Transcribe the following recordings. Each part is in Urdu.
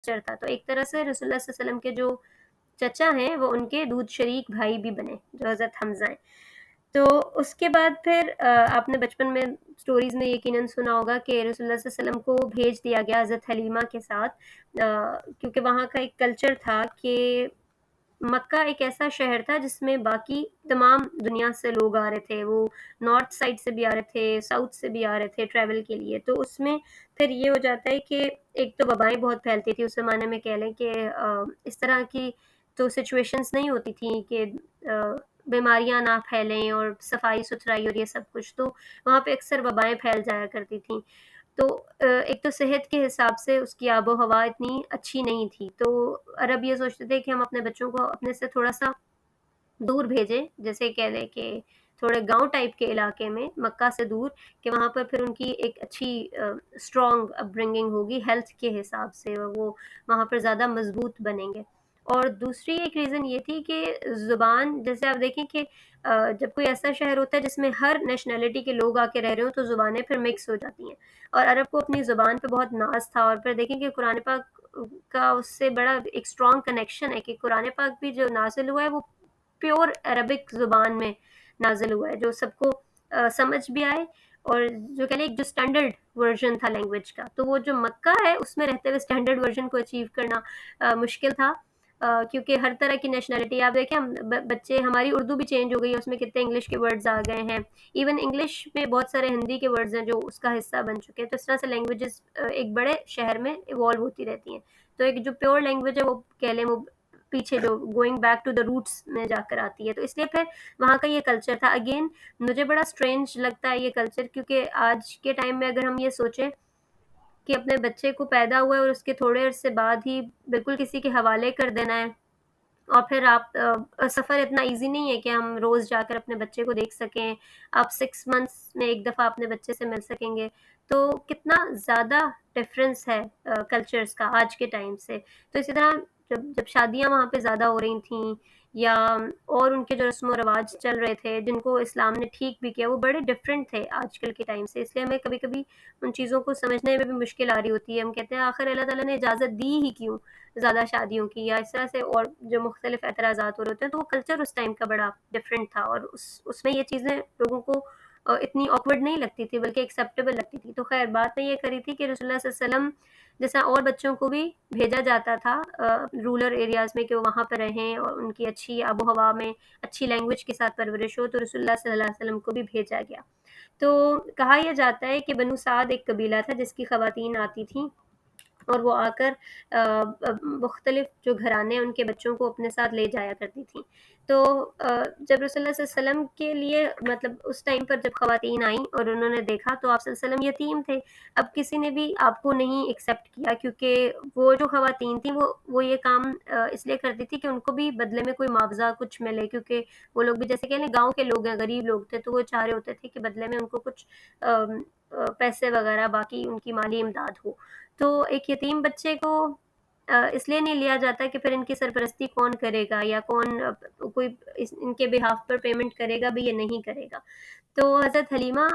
کلچر تھا، تو ایک طرح سے رسول اللہ صلی اللہ علیہ وسلم کے جو چچا ہیں وہ ان کے دودھ شریک بھائی بھی بنے، جو حضرت حمزہ ہیں۔ تو اس کے بعد پھر آپ نے بچپن میں اسٹوریز میں یقیناً سنا ہوگا کہ رسول اللہ صلی اللہ علیہ وسلم کو بھیج دیا گیا حضرت حلیمہ کے ساتھ، کیونکہ وہاں کا ایک کلچر تھا کہ مکہ ایک ایسا شہر تھا جس میں باقی تمام دنیا سے لوگ آ رہے تھے، وہ نارتھ سائڈ سے بھی آ رہے تھے، ساؤتھ سے بھی آ رہے تھے ٹریول کے لیے، تو اس میں پھر یہ ہو جاتا ہے کہ ایک تو وبائیں بہت پھیلتی تھی اس زمانے میں، کہہ لیں کہ اس طرح کی تو سچویشنز نہیں ہوتی تھیں کہ بیماریاں نہ پھیلیں اور صفائی ستھرائی اور یہ سب کچھ، تو وہاں پہ اکثر وبائیں پھیل جایا کرتی تھیں۔ تو ایک تو صحت کے حساب سے اس کی آب و ہوا اتنی اچھی نہیں تھی، تو عرب یہ سوچتے تھے کہ ہم اپنے بچوں کو اپنے سے تھوڑا سا دور بھیجیں، جیسے کہہ لیں کہ تھوڑے گاؤں ٹائپ کے علاقے میں مکہ سے دور، کہ وہاں پر پھر ان کی ایک اچھی اسٹرانگ اپ برنگنگ ہوگی ہیلتھ کے حساب سے، اور وہ وہاں پر زیادہ مضبوط بنیں گے۔ اور دوسری ایک ریزن یہ تھی کہ زبان، جیسے آپ دیکھیں کہ جب کوئی ایسا شہر ہوتا ہے جس میں ہر نیشنلٹی کے لوگ آ کے رہ رہے ہوں تو زبانیں پھر مکس ہو جاتی ہیں، اور عرب کو اپنی زبان پہ بہت ناز تھا۔ اور پھر دیکھیں کہ قرآن پاک کا اس سے بڑا ایک اسٹرانگ کنیکشن ہے کہ قرآن پاک بھی جو نازل ہوا ہے وہ پیور عربک زبان میں نازل ہوا ہے، جو سب کو سمجھ بھی آئے، اور جو کہہ لیں ایک جو اسٹینڈرڈ ورژن تھا لینگویج کا، تو وہ جو مکہ ہے اس میں رہتے ہوئے اسٹینڈرڈ ورژن کو اچیو کرنا مشکل تھا، کیونکہ ہر طرح کی نیشنلٹی آپ دیکھیں، ہم بچے، ہماری اردو بھی چینج ہو گئی ہے، اس میں کتنے انگلش کے ورڈز آ گئے ہیں، ایون انگلش میں بہت سارے ہندی کے ورڈز ہیں جو اس کا حصہ بن چکے ہیں، تو اس طرح سے لینگویجز ایک بڑے شہر میں ایوالو ہوتی رہتی ہیں، تو ایک جو پیور لینگویج ہے وہ کہہ لیں وہ پیچھے جو going back to the roots میں جا کر آتی ہے، تو اس لیے پھر وہاں کا یہ کلچر تھا۔ اگین مجھے بڑا اسٹرینج لگتا ہے یہ کلچر، کیونکہ آج کے ٹائم میں اگر ہم یہ سوچیں کہ اپنے بچے کو پیدا ہوا ہے اور اس کے تھوڑے عرصے بعد ہی بالکل کسی کے حوالے کر دینا ہے، اور پھر آپ سفر اتنا ایزی نہیں ہے کہ ہم روز جا کر اپنے بچے کو دیکھ سکیں، آپ 6 منتھس میں ایک دفعہ اپنے بچے سے مل سکیں گے، تو کتنا زیادہ ڈفرینس ہے کلچرز کا آج کے ٹائم سے۔ تو اسی طرح جب شادیاں وہاں پہ زیادہ ہو رہی تھیں، یا اور ان کے جو رسم و رواج چل رہے تھے جن کو اسلام نے ٹھیک بھی کیا، وہ بڑے ڈفرینٹ تھے آج کل کے ٹائم سے، اس لیے ہمیں کبھی کبھی ان چیزوں کو سمجھنے میں بھی مشکل آ رہی ہوتی ہے۔ ہم کہتے ہیں آخر اللہ تعالیٰ نے اجازت دی ہی کیوں زیادہ شادیوں کی، یا اس طرح سے اور جو مختلف اعتراضات ہو رہے ہوتے ہیں، تو وہ کلچر اس ٹائم کا بڑا ڈفرینٹ تھا، اور اس میں یہ چیزیں لوگوں کو اتنی آکورڈ نہیں لگتی تھی بلکہ ایکسیپٹیبل لگتی تھی۔ تو خیر بات نے یہ کری تھی کہ رسول اللہ صلی اللہ علیہ وسلم جیسا اور بچوں کو بھی بھیجا جاتا تھا رولر ایریاز میں کہ وہ وہاں پہ رہیں اور ان کی اچھی آب و ہوا میں اچھی لینگویج کے ساتھ پرورش ہو، تو رسول اللہ صلی اللہ علیہ وسلم کو بھی بھیجا گیا۔ تو کہا یہ جاتا ہے کہ بنو سعد ایک قبیلہ تھا جس کی خواتین آتی تھیں، اور وہ آ کر مختلف جو گھرانے ان کے بچوں کو اپنے ساتھ لے جایا کرتی تھیں۔ تو جب رسول اللہ صلی اللہ علیہ وسلم کے لیے مطلب اس ٹائم پر جب خواتین آئیں اور انہوں نے دیکھا تو آپ صلی اللہ علیہ وسلم یتیم تھے، اب کسی نے بھی آپ کو نہیں ایکسیپٹ کیا، کیونکہ وہ جو خواتین تھیں وہ یہ کام اس لیے کرتی تھی کہ ان کو بھی بدلے میں کوئی معاوضہ کچھ ملے، کیونکہ وہ لوگ بھی جیسے کہ گاؤں کے لوگ ہیں، غریب لوگ تھے، تو وہ چاہ رہے ہوتے تھے کہ بدلے میں ان کو کچھ پیسے وغیرہ باقی ان کی مالی امداد ہو۔ تو ایک یتیم بچے کو اس لیے نہیں لیا جاتا کہ پھر ان کی سرپرستی کون کرے گا، یا کون کوئی ان کے بہاف پر پیمنٹ کرے گا بھی، یہ نہیں کرے گا۔ تو حضرت حلیمہ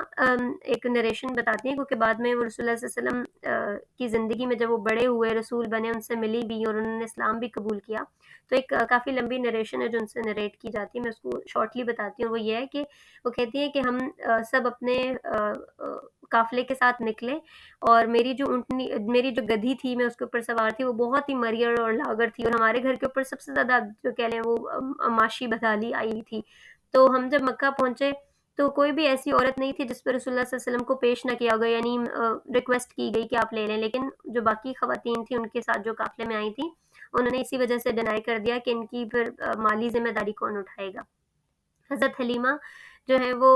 ایک نریشن بتاتی ہیں، کیونکہ بعد میں وہ رسول اللہ صلی اللہ علیہ وسلم کی زندگی میں جب وہ بڑے ہوئے، رسول بنے، ان سے ملی بھی اور انہوں نے اسلام بھی قبول کیا، تو ایک کافی لمبی نریشن ہے جو ان سے نریٹ کی جاتی ہے، میں اس کو شارٹلی بتاتی ہوں۔ وہ یہ ہے کہ وہ کہتی ہے کہ ہم سب اپنے قافلے کے ساتھ نکلے، اور میری جو گدھی تھی، میں اس کے اوپر سوار تھی، وہ بہت ہی مریڑ اور لاغر تھی، اور ہمارے گھر کے اوپر سب سے زیادہ جو کہہ لیں وہ ماشی بدحالی آئی ہوئی تھی۔ تو ہم جب مکہ پہنچے تو کوئی بھی ایسی عورت نہیں تھی جس پر رسول اللہ صلی اللہ علیہ وسلم کو پیش نہ کیا گیا، یعنی ریکویسٹ کی گئی کہ آپ لے لیں، لیکن جو باقی خواتین تھیں ان کے ساتھ جو قافلے میں آئی تھیں، انہوں نے اسی وجہ سے ڈینائی کر دیا کہ ان کی پھر مالی ذمہ داری کون اٹھائے گا۔ حضرت حلیمہ جو ہے وہ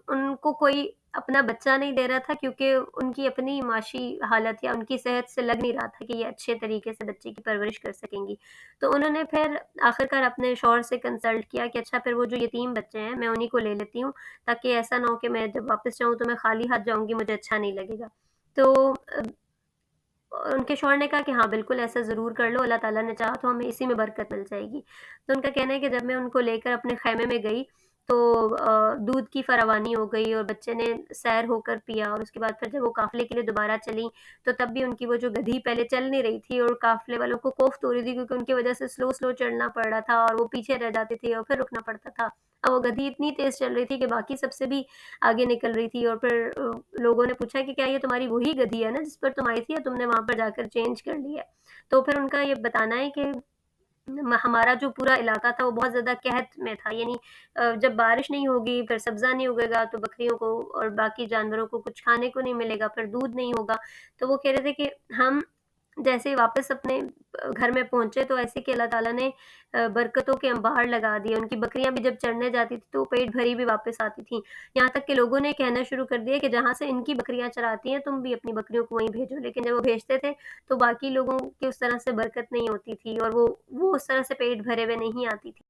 ان کو کوئی اپنا بچہ نہیں دے رہا تھا، کیونکہ ان کی اپنی معاشی حالت یا ان کی صحت سے لگ نہیں رہا تھا کہ یہ اچھے طریقے سے بچے کی پرورش کر سکیں گی۔ تو انہوں نے پھر آخرکار اپنے شوہر سے کنسلٹ کیا کہ اچھا پھر وہ جو یتیم بچے ہیں میں انہی کو لے لیتی ہوں، تاکہ ایسا نہ ہو کہ میں جب واپس جاؤں تو میں خالی ہاتھ جاؤں گی، مجھے اچھا نہیں لگے گا۔ تو ان کے شوہر نے کہا کہ ہاں بالکل ایسا ضرور کر لو، اللہ تعالیٰ نے چاہا تو ہمیں اسی میں برکت مل جائے گی۔ تو ان کا کہنا ہے کہ جب میں ان کو لے کر اپنے خیمے میں گئی تو دودھ کی فراوانی ہو گئی اور بچے نے سیر ہو کر پیا، اور اس کے بعد پھر جب وہ قافلے کے لیے دوبارہ چلیں تو تب بھی ان کی وہ جو گدھی پہلے چل نہیں رہی تھی اور قافلے والوں کو کوفت ہو رہی تھی کیونکہ ان کی وجہ سے سلو سلو چڑھنا پڑ رہا تھا اور وہ پیچھے رہ جاتے تھے اور پھر رکنا پڑتا تھا۔ اب وہ گدھی اتنی تیز چل رہی تھی کہ باقی سب سے بھی آگے نکل رہی تھی، اور پھر لوگوں نے پوچھا کہ کیا یہ تمہاری وہی گدھی ہے نا جس پر تم آئی تھی، یا تم نے وہاں پر جا کر چینج کر لی ہے؟ تو پھر ان کا یہ بتانا ہے کہ ہمارا جو پورا علاقہ تھا وہ بہت زیادہ قحط میں تھا، یعنی جب بارش نہیں ہوگی، پھر سبزہ نہیں اگے گا تو بکریوں کو اور باقی جانوروں کو کچھ کھانے کو نہیں ملے گا، پھر دودھ نہیں ہوگا۔ تو وہ کہہ رہے تھے کہ ہم جیسے واپس اپنے گھر میں پہنچے تو ایسے کہ اللہ تعالیٰ نے برکتوں کے انبار لگا دیے، ان کی بکریاں بھی جب چرنے جاتی تھی تو وہ پیٹ بھری بھی واپس آتی تھیں، یہاں تک کہ لوگوں نے کہنا شروع کر دیا کہ جہاں سے ان کی بکریاں چراتی ہیں تم بھی اپنی بکریوں کو وہیں بھیجو، لیکن جب وہ بھیجتے تھے تو باقی لوگوں کی اس طرح سے برکت نہیں ہوتی تھی اور وہ اس طرح سے پیٹ بھرے ہوئے نہیں آتی تھی۔